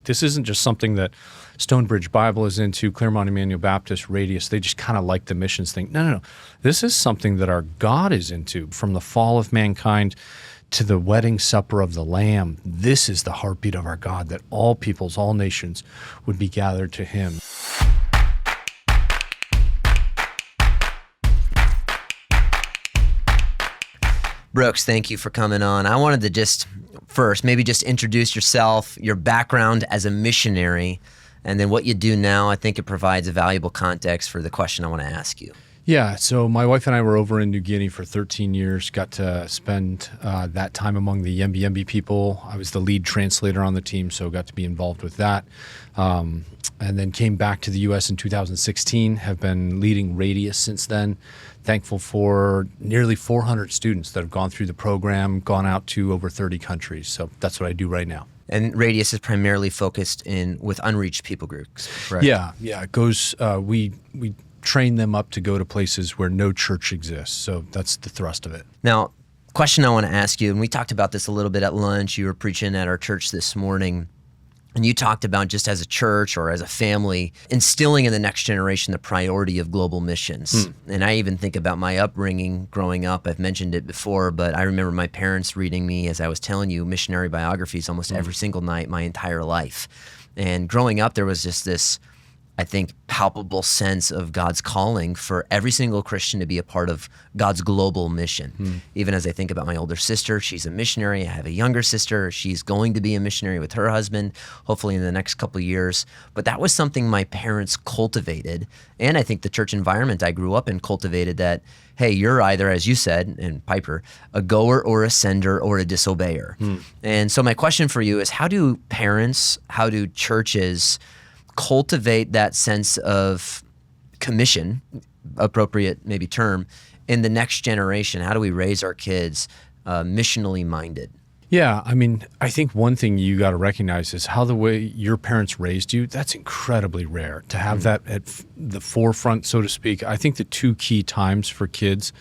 This isn't just something that Stonebridge Bible is into, Claremont Emmanuel Baptist, Radius. They just kind of like the missions thing. No. This is something that our God is into. From the fall of mankind to the wedding supper of the Lamb, this is the heartbeat of our God, that all peoples, all nations would be gathered to him. Brooks, thank you for coming on. I wanted to just introduce yourself, your background as a missionary, and then what you do now. I think it provides a valuable context for the question I want to ask you. Yeah, so my wife and I were over in New Guinea for 13 years, got to spend that time among the Yembi Yembi people. I was the lead translator on the team, so got to be involved with that. And then came back to the U.S. in 2016, have been leading Radius since then. Thankful for nearly 400 students that have gone through the program, gone out to over 30 countries. So that's what I do right now. And Radius is primarily focused with unreached people groups, correct? Yeah. It goes, we train them up to go to places where no church exists. So that's the thrust of it. Now, question I want to ask you, and we talked about this a little bit at lunch. You were preaching at our church this morning, and you talked about just as a church or as a family, instilling in the next generation the priority of global missions. And I even think about my upbringing growing up. I've mentioned it before, but I remember my parents reading me, as I was telling you, missionary biographies almost every single night my entire life. And growing up, there was just this, I think, palpable sense of God's calling for every single Christian to be a part of God's global mission. Even as I think about my older sister, she's a missionary. I have a younger sister. She's going to be a missionary with her husband, hopefully in the next couple of years. But that was something my parents cultivated. And I think the church environment I grew up in cultivated that, hey, you're either, as you said, and Piper, a goer or a sender or a disobeyer. And so my question for you is, how do parents, how do churches cultivate that sense of commission, appropriate maybe term, in the next generation? How do we raise our kids missionally minded? Yeah, I mean, I think one thing you got to recognize is how the way your parents raised you, that's incredibly rare to have that at the forefront, so to speak. I think the two key times for kids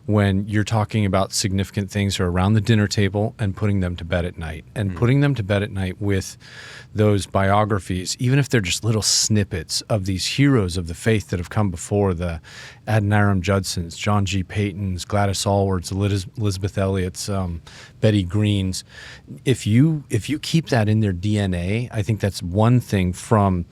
when you're talking about significant things are around the dinner table and putting them to bed at night. And putting them to bed at night with those biographies, even if they're just little snippets of these heroes of the faith that have come before, the Adoniram Judsons, John G. Paytons, Gladys Allwards, Elizabeth Elliott's, Betty Green's. If you keep that in their DNA, I think that's one thing from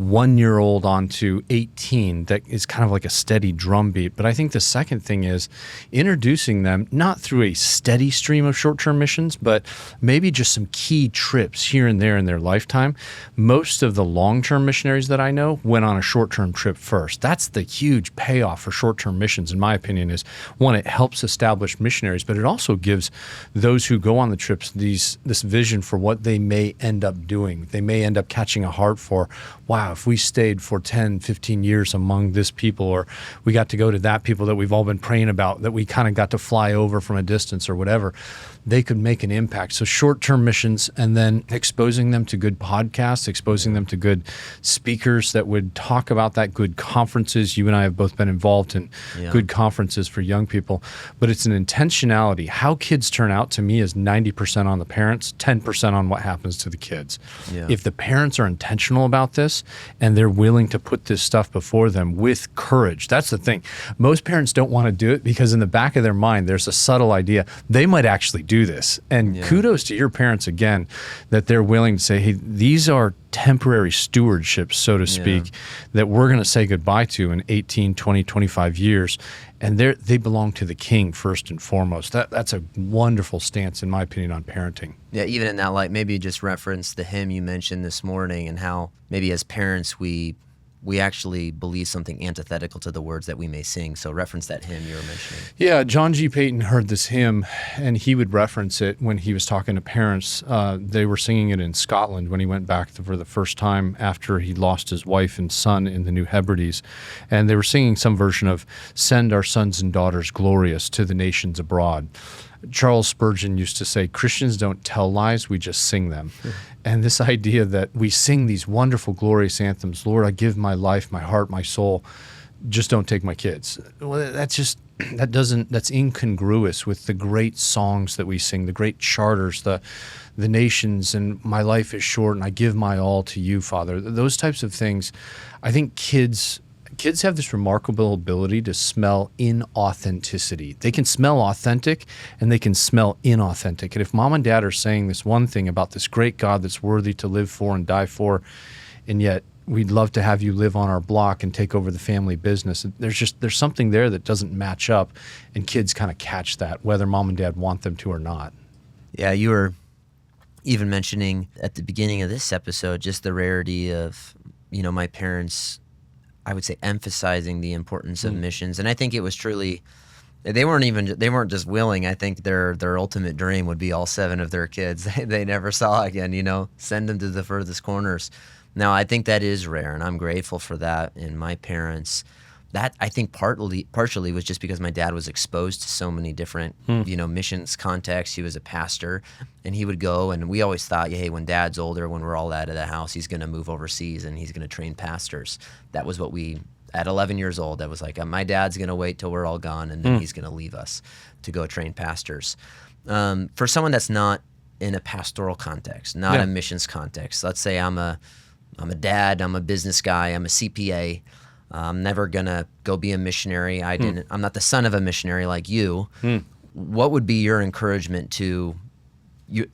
1-year-old on to 18 that is kind of like a steady drumbeat. But I think the second thing is introducing them not through a steady stream of short-term missions, but maybe just some key trips here and there in their lifetime. Most of the long-term missionaries that I know went on a short-term trip first. That's the huge payoff for short-term missions, in my opinion, is one, it helps establish missionaries, but it also gives those who go on the trips this vision for what they may end up doing. They may end up catching a heart for, wow, if we stayed for 10, 15 years among this people, or we got to go to that people that we've all been praying about, that we kind of got to fly over from a distance or whatever, they could make an impact. So short-term missions, and then exposing them to good podcasts, exposing them to good speakers that would talk about that, good conferences. You and I have both been involved in good conferences for young people, but it's an intentionality. How kids turn out to me is 90% on the parents, 10% on what happens to the kids. If the parents are intentional about this and they're willing to put this stuff before them with courage, that's the thing. Most parents don't want to do it because in the back of their mind, there's a subtle idea they might actually do this. And kudos to your parents again, that they're willing to say, hey, these are temporary stewardships, so to speak, that we're going to say goodbye to in 18, 20, 25 years. And they belong to the King first and foremost. That's a wonderful stance, in my opinion, on parenting. Yeah, even in that light, maybe just reference the hymn you mentioned this morning and how maybe as parents we actually believe something antithetical to the words that we may sing. So reference that hymn you were mentioning. Yeah, John G. Payton heard this hymn, and he would reference it when he was talking to parents. They were singing it in Scotland when he went back for the first time after he lost his wife and son in the New Hebrides. And they were singing some version of "Send Our Sons and Daughters Glorious to the Nations Abroad." Charles Spurgeon used to say, Christians don't tell lies, we just sing them. And this idea that we sing these wonderful, glorious anthems, Lord, I give my life, my heart, my soul, just don't take my kids. Well, that's just that's incongruous with the great songs that we sing, the great charters, the nations, and my life is short and I give my all to you, Father. Those types of things, I think kids have this remarkable ability to smell inauthenticity. They can smell authentic and they can smell inauthentic. And if mom and dad are saying this one thing about this great God that's worthy to live for and die for, and yet we'd love to have you live on our block and take over the family business, there's something there that doesn't match up, and kids kind of catch that, whether mom and dad want them to or not. Yeah, you were even mentioning at the beginning of this episode just the rarity of, my parents, I would say, emphasizing the importance of missions. And I think it was truly, they weren't just willing. I think their ultimate dream would be all 7 of their kids they never saw again, send them to the furthest corners. Now, I think that is rare, and I'm grateful for that. And my parents, that I think partially was just because my dad was exposed to so many different, missions contexts. He was a pastor, and he would go, and we always thought, hey, when Dad's older, when we're all out of the house, he's going to move overseas and he's going to train pastors. That was what at 11 years old, I was like, my dad's going to wait till we're all gone, and then he's going to leave us to go train pastors. For someone that's not in a pastoral context, not a missions context, let's say I'm a dad, I'm a business guy, I'm a CPA. I'm never gonna go be a missionary. I'm not the son of a missionary like you. What would be your encouragement to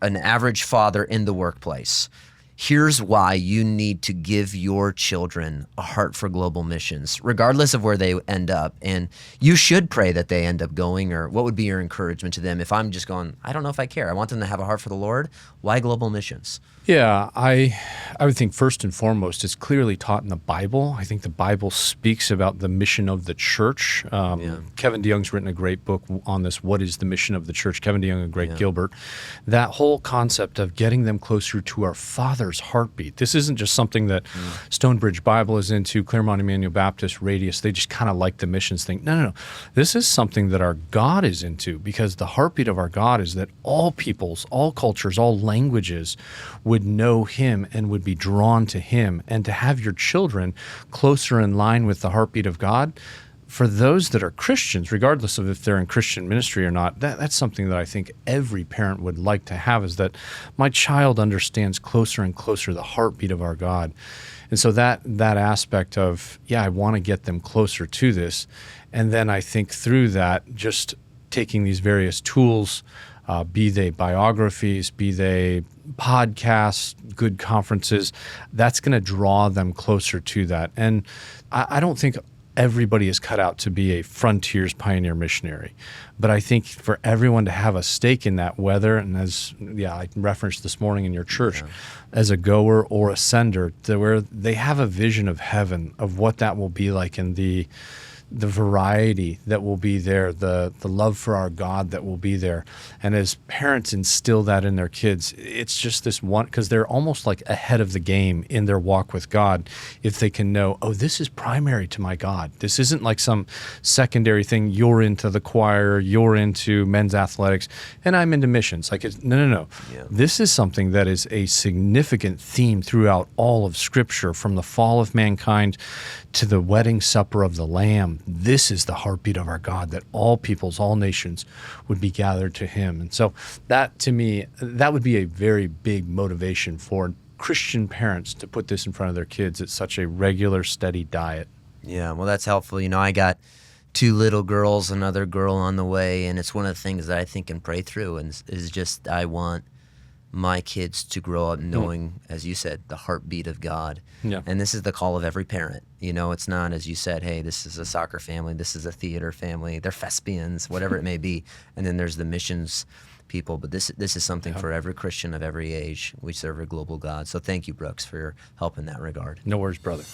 an average father in the workplace? Here's why you need to give your children a heart for global missions, regardless of where they end up. And you should pray that they end up going, or what would be your encouragement to them? If I'm just going, I don't know if I care. I want them to have a heart for the Lord. Why global missions? Yeah, I would think first and foremost, it's clearly taught in the Bible. I think the Bible speaks about the mission of the church. Kevin DeYoung's written a great book on this, What is the Mission of the Church? Kevin DeYoung and Greg Gilbert. That whole concept of getting them closer to our Father's heartbeat. This isn't just something that Stonebridge Bible is into, Claremont Emmanuel Baptist, Radius. They just kind of like the missions thing. No. This is something that our God is into, because the heartbeat of our God is that all peoples, all cultures, all languages would know him and would be drawn to him. And to have your children closer in line with the heartbeat of God, for those that are Christians, regardless of if they're in Christian ministry or not, that's something that I think every parent would like to have, is that my child understands closer and closer the heartbeat of our God. And so that aspect of, I want to get them closer to this. And then I think through that, just taking these various tools, be they biographies, be they podcasts, good conferences, that's going to draw them closer to that. And I don't think everybody is cut out to be a frontiers pioneer missionary, but I think for everyone to have a stake in that, whether, and as I referenced this morning in your church, as a goer or a sender, where they have a vision of heaven, of what that will be like, and the variety that will be there, the love for our God that will be there. And as parents instill that in their kids, it's just this one, because they're almost like ahead of the game in their walk with God, if they can know, this is primary to my God. This isn't like some secondary thing. You're into the choir, you're into men's athletics, and I'm into missions. Like, no. Yeah. This is something that is a significant theme throughout all of Scripture, from the fall of mankind to the wedding supper of the Lamb. This is the heartbeat of our God, that all peoples, all nations would be gathered to him. And so that, to me, that would be a very big motivation for Christian parents to put this in front of their kids. It's such a regular, steady diet. Yeah, well, that's helpful. I got 2 little girls, another girl on the way, and it's one of the things that I think and pray through, and is just, I want my kids to grow up knowing, as you said, the heartbeat of God. Yeah. And this is the call of every parent. It's not, as you said, hey, this is a soccer family, this is a theater family, they're thespians, whatever it may be. And then there's the missions people. But this is something for every Christian of every age. We serve a global God. So thank you, Brooks, for your help in that regard. No worries, brother.